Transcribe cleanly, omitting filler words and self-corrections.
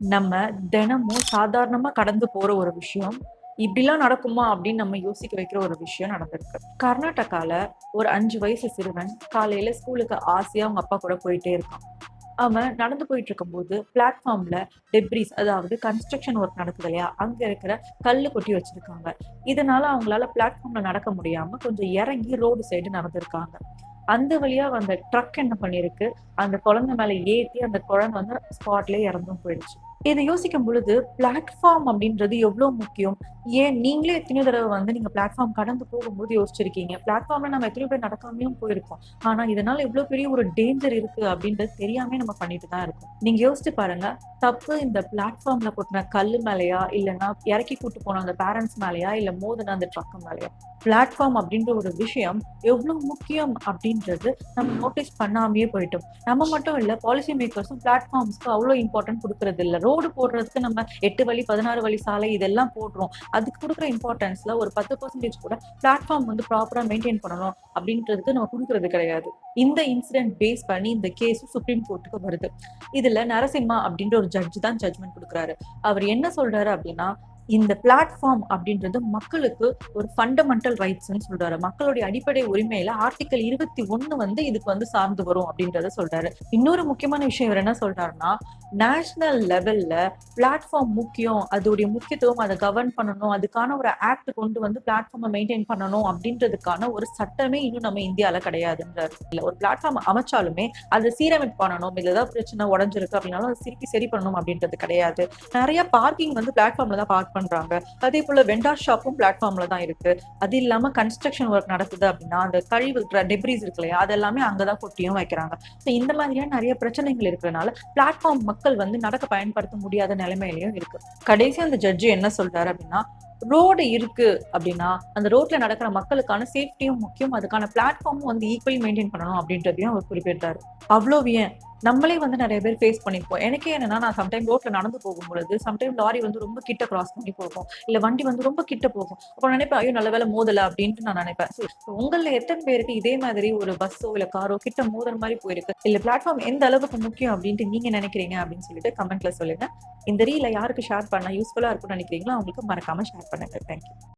நம்ம தினமும் சாதாரணமா கடந்து போற ஒரு விஷயம், இப்படிலாம் நடக்குமா அப்படின்னு நம்ம யோசிக்க வைக்கிற ஒரு விஷயம் நடந்திருக்கு. கர்நாடகால ஒரு 5 வயசு சிறுவன் காலையில ஸ்கூலுக்கு ஆசையா அவங்க அப்பா கூட போயிட்டே இருக்கான். அவன் நடந்து போயிட்டு இருக்கும்போது பிளாட்ஃபார்ம்ல டெப்ரீஸ் அதாவது கன்ஸ்ட்ரக்ஷன் ஒர்க் நடக்குது இல்லையா? அங்க இருக்கிற கல்லு கொட்டி வச்சிருக்காங்க. இதனால அவங்களால பிளாட்ஃபார்ம்ல நடக்க முடியாம கொஞ்சம் இறங்கி ரோடு சைடு நடந்திருக்காங்க. அந்த வழியா வந்த ட்ரக் என்ன பண்ணிருக்கு, அந்த குழந்தை மேல ஏத்தி அந்த குழந்தை வந்து ஸ்பாட்லயே இறந்தும் போயிடுச்சு. இத யோசிக்கும் பொழுது, பிளாட்ஃபார்ம் அப்படின்றது எவ்ளோ முக்கியம்? ஏன் நீங்களே எத்தனையோ தடவ வந்து நீங்க பிளாட்ஃபார்ம் கடந்து போகும்போது யோசிச்சிருக்கீங்க. பிளாட்ஃபார்ம்ல நம்ம எத்தனையோ பேர் நடக்காமயும் போயிருக்கோம். ஆனா, இதனால எவ்ளோ பெரிய ஒரு டேஞ்சர் இருக்கு அப்படின்றது தெரியாமயே நம்ம பண்ணிட்டு தான் இருக்கோம். நீங்க யோசிச்சு பாருங்க. தப்பு இந்த பிளாட்ஃபார்ம்ல கொட்டுன கல்லு மேலயா? இல்லன்னா இறக்கி கூட்டு போன அந்த பேரண்ட்ஸ் மேலயா? இல்ல மோதுன அந்த ட்ரக் மேலயா? பிளாட்ஃபார்ம் அப்படின்ற ஒரு விஷயம் எவ்ளோ முக்கியம் அப்படின்றது நம்ம நோட்டீஸ் பண்ணாமயே போயிட்டோம். நம்ம மட்டும் இல்ல, பாலிசி மேக்கர்ஸும் பிளாட்ஃபார்ம்ஸ்க்கு அவ்ளோ இம்பார்ட்டன்ட் குடுக்குறது இல்ல. ரோடு போடுறதுக்கு நம்ம 8 வழி, 16 வழி சாலை இதெல்லாம் போடுறோம். அதுக்கு குடுக்குற இம்பார்ட்டன்ஸ்ல ஒரு 10% கூட பிளாட்ஃபார்ம் வந்து ப்ராப்பரா மெயின்டெயின் பண்ணணும் அப்படின்றதுக்கு நம்ம குடுக்குறது கிடையாது. இந்த இன்சிடென்ட் பேஸ் பண்ணி இந்த கேஸ் சுப்ரீம் கோர்ட்டுக்கு வருது. இதுல நரசிம்மா அப்படின்ற ஒரு ஜட்ஜ் தான் ஜட்ஜ்மென்ட் குடுக்குறாரு. அவர் என்ன சொல்றாரு அப்படின்னா, இந்த பிளாட்ஃபார்ம் அப்படின்றது மக்களுக்கு ஒரு ஃபண்டமெண்டல் ரைட்ஸ்ன்னு சொல்றாரு. மக்களுடைய அடிப்படை உரிமையில ஆர்டிகிள் 21 வந்து இதுக்கு வந்து சார்ந்து வரும் அப்படின்றத சொல்றாரு. இன்னொரு முக்கியமான விஷயம் இவர் என்ன சொல்றாருன்னா, நேஷனல் லெவல்ல பிளாட்ஃபார்ம் முக்கியம். அதோடைய முக்கியத்துவம் அத கவர்ன் பண்ணணும். அதுக்கான ஒரு ஆக்ட் கொண்டு வந்து பிளாட்ஃபார்ம மெயின்டெயின் பண்ணணும் அப்படின்றதுக்கான ஒரு சட்டமே இன்னும் நம்ம இந்தியால கிடையாதுன்றாரு. இல்ல ஒரு பிளாட்ஃபார்ம் அமைச்சாலுமே அத சீரமைப்பு பண்ணணும். இதுல ஏதாவது பிரச்சனை உடைஞ்சிருக்கு அப்படின்னாலும் அத திருப்பி சரி பண்ணணும் அப்படின்றது கிடையாது. நெறைய பார்க்கிங் வந்து பிளாட்ஃபார்ம்ல தான் பார்க் பண்றாங்க. அதே போல வெண்டார் ஷாப்பும் பிளாட்ஃபார்ம்ல தான் இருக்கு. அது இல்லாம கன்ஸ்ட்ரக்ஷன் ஒர்க் நடக்குது அப்படின்னா, அந்த கழிவு டெப்ரீஸ் இருக்கு இல்லையா? அது எல்லாமே அங்க தான் கொட்டியும் வைக்கிறாங்க. ஸோ இந்த மாதிரியான நெறைய பிரச்சனைகள் இருக்கிறனால, பிளாட்ஃபார்ம் மக்கள் வந்து நடக்க பயன்படுத்த முடியாத நிலைமையிலயும் இருக்கு. கடைசியா அந்த ஜட்ஜ் என்ன சொல்றாரு அப்படின்னா, ரோடு இருக்கு அப்படின்னா, அந்த ரோட்ல நடக்கிற மக்களுக்கான சேஃப்டியும் முக்கியம். அதுக்கான பிளாட்ஃபார்மும் வந்து ஈக்குவலி மெயின்டெயின் பண்ணணும் அப்படின்றதையும் அவர் குறிப்பிட்டாரு. அவ்வளோ ஏன் நம்மளே வந்து நெறைய பேர் ஃபேஸ் பண்ணியிருப்போம். எனக்கே என்னன்னா, நான் சம்டைம் ரோட்ல நடந்து போகும்பொழுது, சம்டைம் லாரி வந்து ரொம்ப கிட்ட கிராஸ் பண்ணி போகும். இல்ல வண்டி வந்து ரொம்ப கிட்ட போகும். அப்ப நினைப்பேன், "ஐயோ! நல்ல வேளை மோதல" அப்படின்ட்டு நான் நினைப்பேன். உங்கள்ல எத்தன பேருக்கு இதே மாதிரி ஒரு பஸ்ஸோ, இல்ல காரோ கிட்ட மோதுற மாரி போயிருக்கு? இல்ல பிளாட்ஃபார்ம் எந்த அளவுக்கு முக்கியம் அப்படின்ட்டு நீங்க நினைக்கிறீங்க அப்படின்னு சொல்லிட்டு கமெண்ட்ல சொல்லுங்க. இந்த ரீல யாருக்கு ஷேர் பண்ணா யூஸ்ஃபுல்லா இருக்கும்னு நினைக்கிறீங்களோ, அவங்களுக்கு மறக்காம ஷேர் பண்ணுங்க. Thank you.